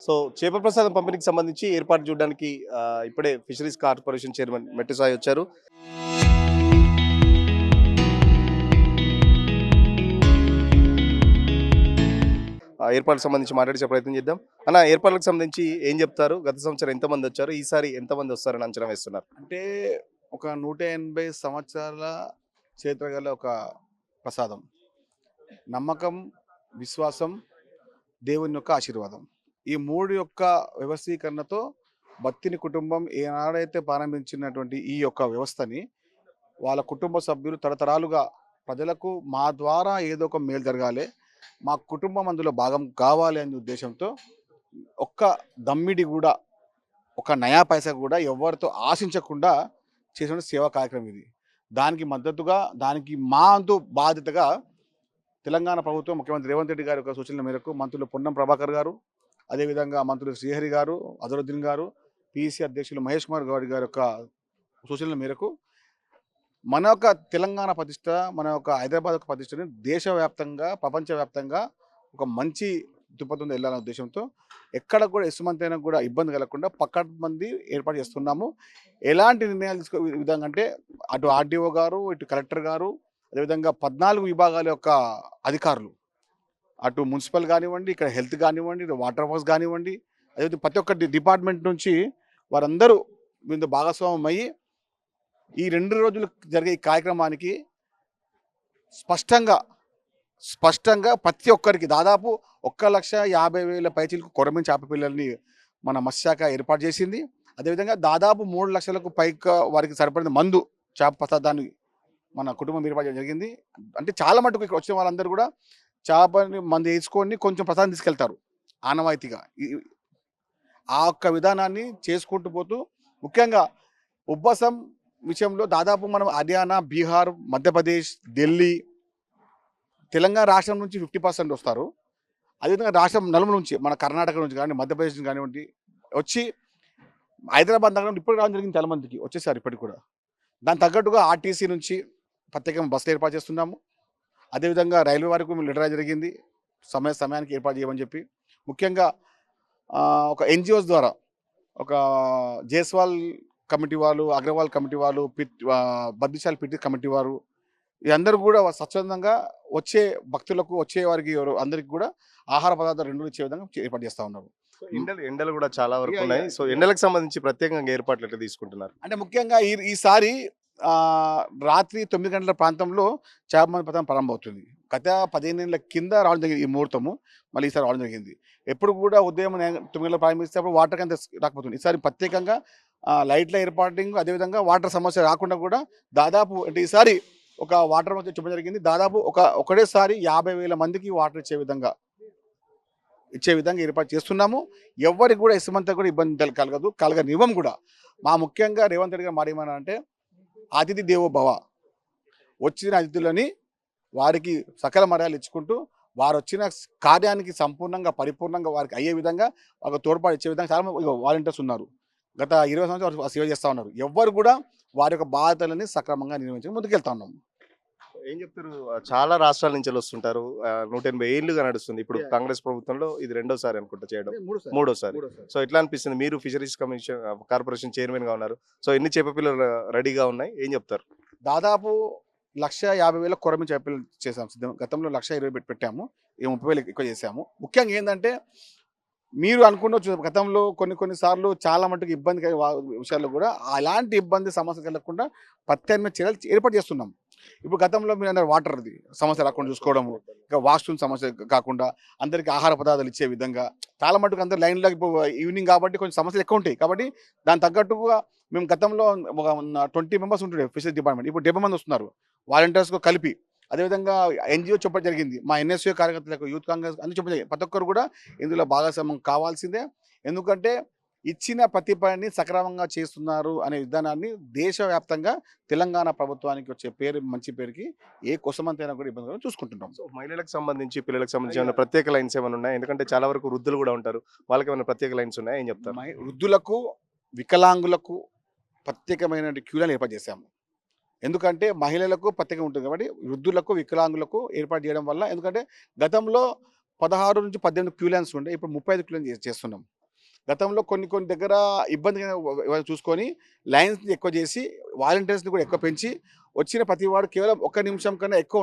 So చేప ప్రసాదం పంపిణీకి సంబంధించి ఏర్పాటు చూడడానికి ఇప్పుడే ఫిషరీస్ కార్పొరేషన్ చైర్మన్ మెట్టి సాయి వచ్చారు. ఏర్పాట్లకు సంబంధించి మాట్లాడించే ప్రయత్నం చేద్దాం. అన్న, ఏర్పాట్లకు సంబంధించి ఏం చెప్తారు? గత సంవత్సరం ఎంతమంది వచ్చారు? ఈసారి ఎంతమంది వస్తారని అంచనా వేస్తున్నారు? అంటే ఒక 180 సంవత్సరాల చరిత్ర గల ఒక ప్రసాదం. నమ్మకం, విశ్వాసం, దేవుని యొక్క ఆశీర్వాదం. ఈ 3 యొక్క వ్యవస్థీకరణతో భక్తిని కుటుంబం ఏనాడైతే ప్రారంభించినటువంటి ఈ యొక్క వ్యవస్థని వాళ్ళ కుటుంబ సభ్యులు తరతరాలుగా ప్రజలకు మా ద్వారా ఏదో ఒక మేలు జరగాలి, మా కుటుంబం అందులో భాగం కావాలి అనే ఉద్దేశంతో ఒక్క దమ్మిడి కూడా, ఒక నయా పైసా కూడా ఎవరితో ఆశించకుండా చేసిన సేవా కార్యక్రమం ఇది. దానికి మద్దతుగా, దానికి మా అంతు బాధ్యతగా తెలంగాణ ప్రభుత్వం ముఖ్యమంత్రి రేవంత్ రెడ్డి గారి యొక్క సూచనల మేరకు మంత్రులు పొన్నం ప్రభాకర్ గారు, అదేవిధంగా మంత్రులు శ్రీహరి గారు, అజరుద్దీన్ గారు, పిసిసి అధ్యక్షులు మహేష్ కుమార్ గౌడ్ గారి యొక్క సూచనల మేరకు మన యొక్క తెలంగాణ ప్రతిష్ట, మన యొక్క హైదరాబాద్ యొక్క ప్రతిష్టని దేశవ్యాప్తంగా, ప్రపంచవ్యాప్తంగా ఒక మంచి దృక్పథంతో వెళ్ళాలనే ఉద్దేశంతో ఎక్కడ కూడా ఇసుమంతైనా కూడా ఇబ్బంది కలగకుండా పక్కమంది ఏర్పాటు చేస్తున్నాము. ఎలాంటి నిర్ణయాలు తీసుకో విధంగా అంటే అటు ఆర్డీఓ గారు, ఇటు కలెక్టర్ గారు, అదేవిధంగా 14 విభాగాల యొక్క అధికారులు, అటు మున్సిపల్ కానివ్వండి, ఇక్కడ హెల్త్ కానివ్వండి, ఇటు వాటర్ వర్క్స్ కానివ్వండి, అదేవిధంగా ప్రతి ఒక్క డిపార్ట్మెంట్ నుంచి వారందరూ దీంతో భాగస్వామ్యం అయ్యి ఈ 2 రోజులు జరిగే ఈ కార్యక్రమానికి స్పష్టంగా ప్రతి ఒక్కరికి దాదాపు 1,50,000 పైచీలకు కొరమీను చేప పిల్లల్ని మన మత్స్యశాఖ ఏర్పాటు చేసింది. అదేవిధంగా దాదాపు 3 లక్షలకు పైగా వారికి సరిపడిన మందు చేప ప్రసాదాన్ని మన కుటుంబం ఏర్పాటు చేయడం జరిగింది. అంటే చాలా మటుకు ఇక్కడ వచ్చిన వాళ్ళందరూ కూడా చేపని మందు వేసుకొని కొంచెం ప్రసాదం తీసుకెళ్తారు ఆనవాయితీగా. ఆ ఒక్క విధానాన్ని చేసుకుంటూ పోతూ ముఖ్యంగా ఉబ్బసం విషయంలో దాదాపు మనం హర్యానా, బీహార్, మధ్యప్రదేశ్, ఢిల్లీ, తెలంగాణ రాష్ట్రం నుంచి 50% వస్తారు. అదేవిధంగా రాష్ట్రం నలుమూల నుంచి, మన కర్ణాటక నుంచి కానీ, మధ్యప్రదేశ్ నుంచి కానివ్వండి వచ్చి హైదరాబాద్ నగరం ఇప్పుడు రావడం జరిగింది. చాలా మందికి వచ్చేసారు ఇప్పటికి కూడా. దానికి తగ్గట్టుగా ఆర్టీసీ నుంచి ప్రత్యేకంగా బస్సులు ఏర్పాటు చేస్తున్నాము. అదేవిధంగా రైల్వే వారికి మేము లెటర్ జరిగింది సమయానికి ఏర్పాటు చేయమని చెప్పి. ముఖ్యంగా ఒక ఎన్జిఓస్ ద్వారా ఒక జైస్వాల్ కమిటీ వాళ్ళు, అగ్రవాల్ కమిటీ వాళ్ళు, బద్దిశాల్ పిటి కమిటీ వారు, అందరూ కూడా స్వచ్ఛందంగా వచ్చే భక్తులకు, వచ్చే వారికి అందరికి కూడా ఆహార పదార్థాలు 2 ఇచ్చే విధంగా ఏర్పాటు చేస్తూ ఉన్నారు. ఎండలు కూడా చాలా వరకు ఉన్నాయి. సో ఎండలకు సంబంధించి ప్రత్యేకంగా ఏర్పాట్లు ఎట్లా తీసుకుంటున్నారు? అంటే ముఖ్యంగా ఈసారి రాత్రి 9 గంటల ప్రాంతంలో చేపల పథకం ప్రారంభమవుతుంది. గత 15 ఏళ్ళ కింద రావడం జరిగింది ఈ ముహూర్తము, మళ్ళీ ఈసారి రావడం జరిగింది. ఎప్పుడు కూడా ఉదయం 9 గంటలకు ప్రారంభిస్తే అప్పుడు వాటర్ అంత రాకపోతుంది. ఈసారి ప్రత్యేకంగా లైట్ల ఏర్పాటింగ్, అదేవిధంగా వాటర్ సమస్య రాకుండా కూడా దాదాపు అంటే ఈసారి ఒక వాటర్ వచ్చి చూపడం జరిగింది. దాదాపు ఒకటేసారి 50,000 మందికి వాటర్ ఇచ్చే విధంగా ఏర్పాటు చేస్తున్నాము. ఎవరికి కూడా ఇసుమంతా కూడా ఇబ్బంది కలగనివ్వం కూడా. మా ముఖ్యంగా రేవంత్ రెడ్డి గారు మాట ఏమన్నారంటే అతిథి దేవో భవ, వచ్చిన అతిథులని వారికి సకల మర్యాదలు ఇచ్చుకుంటూ వారు వచ్చిన కార్యానికి సంపూర్ణంగా, పరిపూర్ణంగా వారికి అయ్యే విధంగా ఒక తోడ్పాటు ఇచ్చే విధంగా చాలా వాలంటీర్స్ ఉన్నారు. గత 20 సంవత్సరాలు సేవ చేస్తూ ఉన్నారు. ఎవ్వరు కూడా వారి యొక్క బాధ్యతలని సక్రమంగా నిర్వహించి ముందుకెళ్తా ఉన్నాము. ఏం చెప్తారు? చాలా రాష్ట్రాల నుంచి వస్తుంటారు. 180 ఏళ్ళుగా నడుస్తుంది. ఇప్పుడు కాంగ్రెస్ ప్రభుత్వంలో ఇది రెండోసారి అనుకుంటా చేయడం, మూడోసారి. సో ఎట్లా అనిపిస్తుంది? మీరు ఫిషరీస్ కార్పొరేషన్ చైర్మన్ గా ఉన్నారు. సో ఎన్ని చేప పిల్లలు రెడీగా ఉన్నాయి? ఏం చెప్తారు? దాదాపు 1,50,000 కొరమీను చేప పిల్లలు చేసాము. గతంలో 1,20,000 పెట్టాము. 30,000 ఎక్కువ చేసాము. ముఖ్యంగా ఏంటంటే మీరు అనుకున్న గతంలో కొన్నిసార్లు చాలా మటుకు ఇబ్బంది విషయాల్లో కూడా అలాంటి ఇబ్బంది సమస్య కలగకుండా ప్రత్యామ్నాయ చర్యలు ఏర్పాటు చేస్తున్నాం. ఇప్పుడు గతంలో మీరు అన్నారు వాటర్ది సమస్య రాకుండా చూసుకోవడము, ఇంకా వాష్రూమ్ సమస్య కాకుండా అందరికీ ఆహార పదార్థాలు ఇచ్చే విధంగా చాలా మటుకు అందరు లైన్లో ఇప్పుడు ఈవినింగ్ కాబట్టి కొంచెం సమస్యలు ఎక్కువ ఉంటాయి. కాబట్టి దాని తగ్గట్టుగా మేము గతంలో ఒక 20 మెంబర్స్ ఉంటుండే ఫిషరీస్ డిపార్ట్మెంట్, ఇప్పుడు 70 మంది వస్తున్నారు వాలంటీర్స్తో కలిపి. అదేవిధంగా ఎన్జిఓ చెప్పడం జరిగింది, మా ఎన్ఎస్యూ కార్యకర్తలకు, యూత్ కాంగ్రెస్ అన్ని చెప్పడం జరిగింది. ప్రతి ఒక్కరు కూడా ఇందులో భాగస్వామ్యం కావాల్సిందే. ఎందుకంటే ఇచ్చిన ప్రతి పనిని సక్రమంగా చేస్తున్నారు అనే విధానాన్ని దేశవ్యాప్తంగా తెలంగాణ ప్రభుత్వానికి వచ్చే మంచి పేరుకి ఏ కోసమంతైనా కూడా ఇబ్బంది చూసుకుంటున్నాం. సో మహిళలకు సంబంధించి, పిల్లలకు సంబంధించి ఏమైనా ప్రత్యేక లైన్స్ ఏమైనా ఉన్నాయి? ఎందుకంటే చాలా వరకు వృద్ధులు కూడా ఉంటారు, వాళ్ళకి ఏమైనా ప్రత్యేక లైన్స్ ఉన్నాయా? ఏం చెప్తారు? వృద్ధులకు, వికలాంగులకు ప్రత్యేకమైన క్యూలను ఏర్పాటు చేశాము. ఎందుకంటే మహిళలకు ప్రత్యేకంగా ఉంటుంది కాబట్టి వృద్ధులకు, వికలాంగులకు ఏర్పాటు చేయడం వల్ల, ఎందుకంటే గతంలో 16 నుంచి 18 క్యూ లైన్స్ ఉండే ఇప్పుడు 35 క్యూ లైన్స్ చేస్తున్నాం. గతంలో కొన్ని దగ్గర ఇబ్బందిగా చూసుకొని లైన్స్ ఎక్కువ చేసి వాలంటీర్స్ని కూడా ఎక్కువ పెంచి వచ్చిన ప్రతి వాడు కేవలం 1 నిమిషం కన్నా ఎక్కువ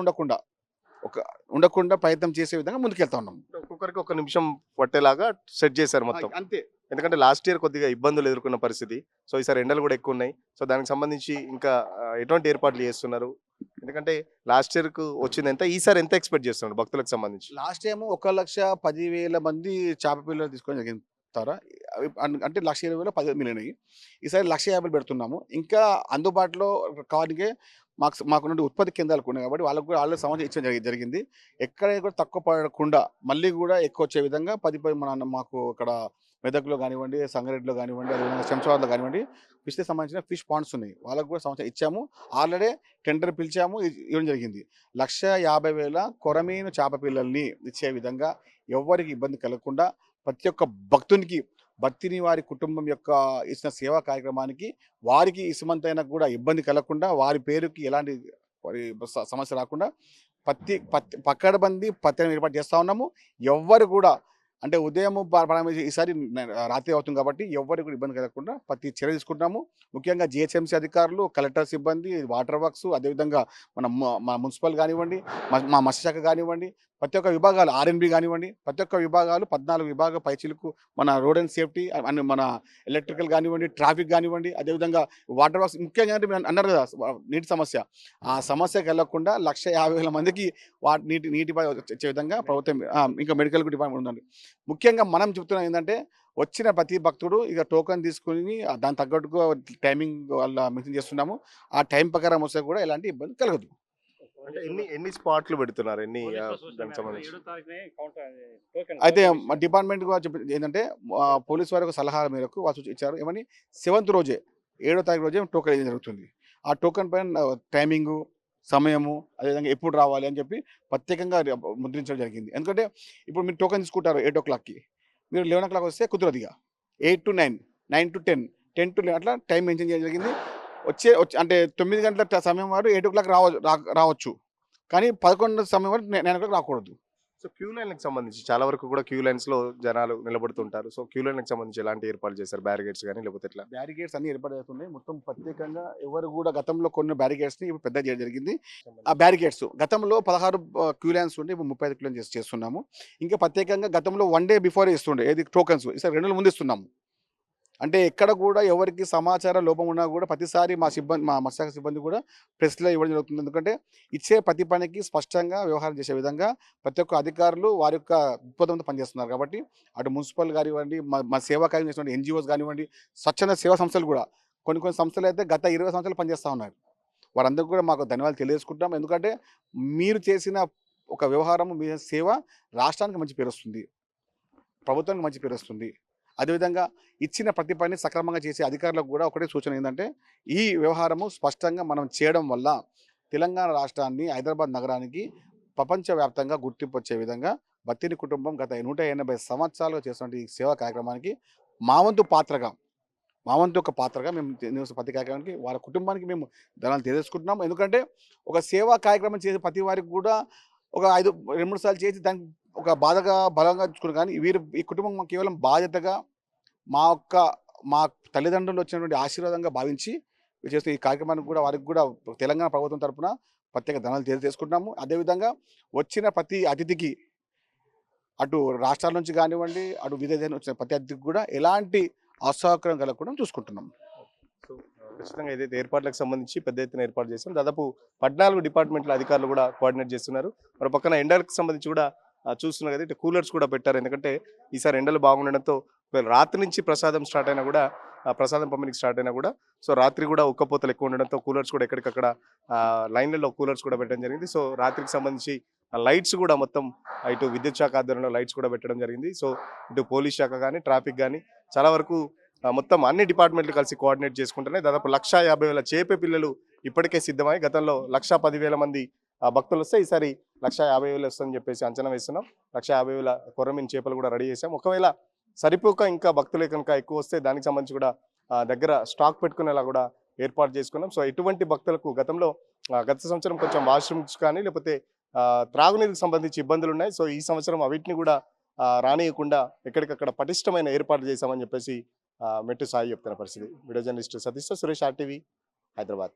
ఉండకుండా ప్రయత్నం చేసే విధంగా ముందుకెళ్తా ఉన్నాం. ఒక్కొక్కరికి 1 నిమిషం పట్టేలాగా సెట్ చేశారు మొత్తం. అంతే. ఎందుకంటే లాస్ట్ ఇయర్ కొద్దిగా ఇబ్బందులు ఎదుర్కొన్న పరిస్థితి. సో ఈసారి ఎండలు కూడా ఎక్కువ ఉన్నాయి. సో దానికి సంబంధించి ఇంకా ఎటువంటి ఏర్పాట్లు చేస్తున్నారు? ఎందుకంటే లాస్ట్ ఇయర్‌కు వచ్చింది ఎంత? ఈసారి ఎంత ఎక్స్‌పెక్ట్ చేస్తున్నారు భక్తులకు సంబంధించి? లాస్ట్ టైం 1,10,000 మంది చేప పిల్లలు తీసుకోవడం జరిగింది. అంటే 1,20,000 10 మిలియనయి. ఈసారి 1,50,000 పెడుతున్నాము. ఇంకా అందుబాటులో కానికే మాకున్నటువంటి ఉత్పత్తి కేంద్రాలకు ఉన్నాయి కాబట్టి వాళ్ళకు కూడా ఆల్రెడీ సమాచారం ఇచ్చడం జరిగింది. ఎక్కడైనా కూడా తక్కువ పడకుండా మళ్ళీ కూడా ఎక్కువ వచ్చే విధంగా 10 మాకు ఇక్కడ మెదక్లో కానివ్వండి, సంగారెడ్డిలో కానివ్వండి, అదేవిధంగా శంషాబాద్లో కానివ్వండి ఫిష్‌కి సంబంధించిన ఫిష్ పాండ్స్ ఉన్నాయి. వాళ్ళకు కూడా సమాచారం ఇచ్చాము. ఆల్రెడీ టెండర్ పిలిచాము. ఇవ్వడం జరిగింది. 1,50,000 కొరమీను చేప పిల్లల్ని ఇచ్చే విధంగా ఎవ్వరికి ఇబ్బంది కలగకుండా ప్రతి ఒక్క భక్తునికి భక్తిని వారి కుటుంబం యొక్క ఇచ్చిన సేవా కార్యక్రమానికి వారికి ఇసుమంతైనా కూడా ఇబ్బంది కలగకుండా వారి పేరుకి ఎలాంటి సమస్య రాకుండా పక్కడబంది పత్రం ఏర్పాటు చేస్తూ ఉన్నాము. ఎవ్వరు కూడా అంటే ఉదయం ప్రారంభించి ఈసారి రాత్రి అవుతుంది కాబట్టి ఎవ్వరికి కూడా ఇబ్బంది కలగకుండా ప్రతి చర్య తీసుకుంటున్నాము. ముఖ్యంగా జిహెచ్ఎంసీ అధికారులు, కలెక్టర్ సిబ్బంది, వాటర్ వర్క్స్, అదేవిధంగా మన మున్సిపల్ కానివ్వండి, మా మత్స్యశాఖ కానివ్వండి, ప్రతి ఒక్క విభాగాలు ఆర్ఎన్బి కానివ్వండి, ప్రతి ఒక్క విభాగాలు 14 విభాగ పైచిలకు మన రోడ్ అండ్ సేఫ్టీ అండ్ మన ఎలక్ట్రికల్ కానివ్వండి, ట్రాఫిక్ కానివ్వండి, అదేవిధంగా వాటర్ వర్క్స్ ముఖ్యంగా అంటే మీరు అన్నారు కదా నీటి సమస్య. ఆ సమస్యకి వెళ్ళకుండా 1,50,000 మందికి నీటి వచ్చే విధంగా ప్రభుత్వం ఇంకా మెడికల్ డిపార్ట్మెంట్ ఉందండి. ముఖ్యంగా మనం చెప్తున్నాం ఏంటంటే వచ్చిన ప్రతి భక్తుడు ఇక టోకెన్ తీసుకుని దాని తగ్గట్టుగా టైమింగ్ వల్ల మెన్షన్ చేస్తున్నాము. ఆ టైం ప్రకారం వస్తే కూడా ఎలాంటి ఇబ్బంది కలగదు. అంటే ఎన్ని స్పాట్లు పెడుతున్నారు? దానికి సంబంధించి? అయితే మా డిపార్ట్మెంట్ కూడా ఏంటంటే పోలీసు వారి సలహా మేరకు వాళ్ళు ఇచ్చారు. ఏమని 7th రోజే 7వ తారీఖు రోజే టోకెన్ వేయడం జరుగుతుంది. ఆ టోకెన్ పైన టైమింగు, సమయము, అదేవిధంగా ఎప్పుడు రావాలి అని చెప్పి ప్రత్యేకంగా ముద్రించడం జరిగింది. ఎందుకంటే ఇప్పుడు మీరు టోకెన్ తీసుకుంటారు 8 o'clockకి, మీరు 11 o'clock వస్తే కుదరదు. ఇక 8 to 9, 9 to 10, 10 to 11 అట్లా టైం మెన్షన్ చేయడం జరిగింది. అంటే 9 గంటల సమయం వారు 8 o'clock రావచ్చు, కానీ 11 సమయం వరకు 9 o'clock రాకూడదు. సో క్యూ లైన్‌కి సంబంధించి చాలా వరకు కూడా క్యూ లైన్స్‌లో జనాలు నిలబడుతుంటారు. సో క్యూ లైన్‌కి సంబంధించి ఎలాంటి ఏర్పాట్లు చేశారు? బ్యారికేడ్స్ గాని లేకపోతే ఎట్లా? బ్యారికేడ్స్ అన్ని ఏర్పాటు అవుతున్నాయి. మొత్తం ప్రత్యేకంగా ఎవరు కూడా గతంలో కొన్ని బ్యారికేడ్స్ని ఇప్పుడు పెద్ద చేయడం జరిగింది. ఆ బ్యారికేడ్స్ గతంలో 16 క్యూ లైన్స్ ఉంటే ఇప్పుడు 35 క్యూ లైన్స్ చేస్తున్నాము. ఇంకా ప్రత్యేకంగా గతంలో 1 day బిఫోర్ ఇస్తుండే ఏది టోకన్స్, ఈసారి 2 రోజుల ముందు ఇస్తున్నాము. అంటే ఎక్కడ కూడా ఎవరికి సమాచార లోపం ఉన్నా కూడా ప్రతిసారి మా మత్స్యశాఖ సిబ్బంది కూడా ప్రెస్లో ఇవ్వడం జరుగుతుంది. ఎందుకంటే ఇచ్చే ప్రతి పనికి స్పష్టంగా వ్యవహారం చేసే విధంగా ప్రతి ఒక్క అధికారులు వారి యొక్క దృక్పథంతో పనిచేస్తున్నారు. కాబట్టి అటు మున్సిపల్ కానివ్వండి, మా సేవా కార్యం చేసినటువంటి ఎన్జిఓస్ కానివ్వండి, స్వచ్ఛంద సేవా సంస్థలు కూడా కొన్ని సంస్థలు అయితే గత 20 సంవత్సరాలు పనిచేస్తూ ఉన్నారు. వారందరూ కూడా మాకు ధన్యవాదాలు తెలియజేసుకుంటాం. ఎందుకంటే మీరు చేసిన ఒక వ్యవహారం, మీ సేవ రాష్ట్రానికి మంచి పేరు వస్తుంది, ప్రభుత్వానికి మంచి పేరు వస్తుంది. అదేవిధంగా ఇచ్చిన ప్రతి పని సక్రమంగా చేసే అధికారులకు కూడా ఒకటే సూచన ఏంటంటే ఈ వ్యవహారము స్పష్టంగా మనం చేయడం వల్ల తెలంగాణ రాష్ట్రాన్ని, హైదరాబాద్ నగరానికి ప్రపంచవ్యాప్తంగా గుర్తింపు వచ్చే విధంగా బత్తిని కుటుంబం గత 180 సంవత్సరాలుగా చేస్తున్న ఈ సేవా కార్యక్రమానికి మా వంతు ఒక పాత్రగా మేము ప్రతి కార్యక్రమానికి వాళ్ళ కుటుంబానికి మేము ధనాలు తెలియజేసుకుంటున్నాం. ఎందుకంటే ఒక సేవా కార్యక్రమం చేసే ప్రతి వారికి కూడా ఒక 2-3 సార్లు చేసి దానికి ఒక బలంగా చూసుకున్నారు. కానీ ఈ కుటుంబం కేవలం బాధ్యతగా మా తల్లిదండ్రులు వచ్చినటువంటి ఆశీర్వాదంగా భావించి చేస్తే ఈ కార్యక్రమానికి కూడా వారికి కూడా తెలంగాణ ప్రభుత్వం తరఫున ప్రత్యేక ధనాలు తెలియజేసుకుంటున్నాము. అదేవిధంగా వచ్చిన ప్రతి అతిథికి అటు రాష్ట్రాల నుంచి కానివ్వండి, అటు విదేశాల నుంచి వచ్చిన ప్రతి అతిథికి కూడా ఎలాంటి అసౌకర్యం కలగకుండా చూసుకుంటున్నాం. ఖచ్చితంగా ఏదైతే ఏర్పాట్లకు సంబంధించి పెద్ద ఎత్తున ఏర్పాటు చేస్తాం. దాదాపు 14 డిపార్ట్మెంట్ల అధికారులు కూడా కోఆర్డినేట్ చేస్తున్నారు. మరి పక్కన ఎండలకు సంబంధించి కూడా చూస్తున్నారు కదా, ఇటు కూలర్స్ కూడా పెట్టారు. ఎందుకంటే ఈసారి ఎండలు బాగుండడంతో రాత్రి నుంచి ప్రసాదం పంపిణీకి స్టార్ట్ అయినా కూడా సో రాత్రి కూడా ఉక్కపోతలు ఎక్కువ ఉండడంతో కూలర్స్ కూడా ఎక్కడికక్కడ లైన్లలో కూలర్స్ కూడా పెట్టడం జరిగింది. సో రాత్రికి సంబంధించి లైట్స్ కూడా మొత్తం ఇటు విద్యుత్ శాఖ ఆధ్వర్యంలో లైట్స్ కూడా పెట్టడం జరిగింది. సో ఇటు పోలీస్ శాఖ కానీ, ట్రాఫిక్ కానీ చాలా వరకు మొత్తం అన్ని డిపార్ట్మెంట్లు కలిసి కోఆర్డినేట్ చేసుకుంటున్నాయి. దాదాపు 1,50,000 చేప పిల్లలు ఇప్పటికే సిద్ధమై గతంలో 1,10,000 మంది భక్తులు వస్తే ఈసారి 1,50,000 వస్తుందని చెప్పేసి అంచనా వేస్తున్నాం. 1,50,000 కొరమీను చేపలు కూడా రెడీ చేసాం. ఒకవేళ సరిపోక ఇంకా భక్తులే కనుక ఎక్కువ వస్తే దానికి సంబంధించి కూడా దగ్గర స్టాక్ పెట్టుకునేలా కూడా ఏర్పాటు చేసుకున్నాం. సో ఎటువంటి భక్తులకు గత సంవత్సరం కొంచెం వాష్రూమ్స్ కానీ లేకపోతే త్రాగునీరుకు సంబంధించి ఇబ్బందులు ఉన్నాయి. సో ఈ సంవత్సరం అవిటిని కూడా రానియకుండా ఎక్కడికక్కడ పటిష్టమైన ఏర్పాట్లు చేశామని చెప్పేసి మెట్టు సాయి చెప్తున్న పరిస్థితి. వీడియో జర్నలిస్ట్ సతీష్తో సురేష్ RTV హైదరాబాద్.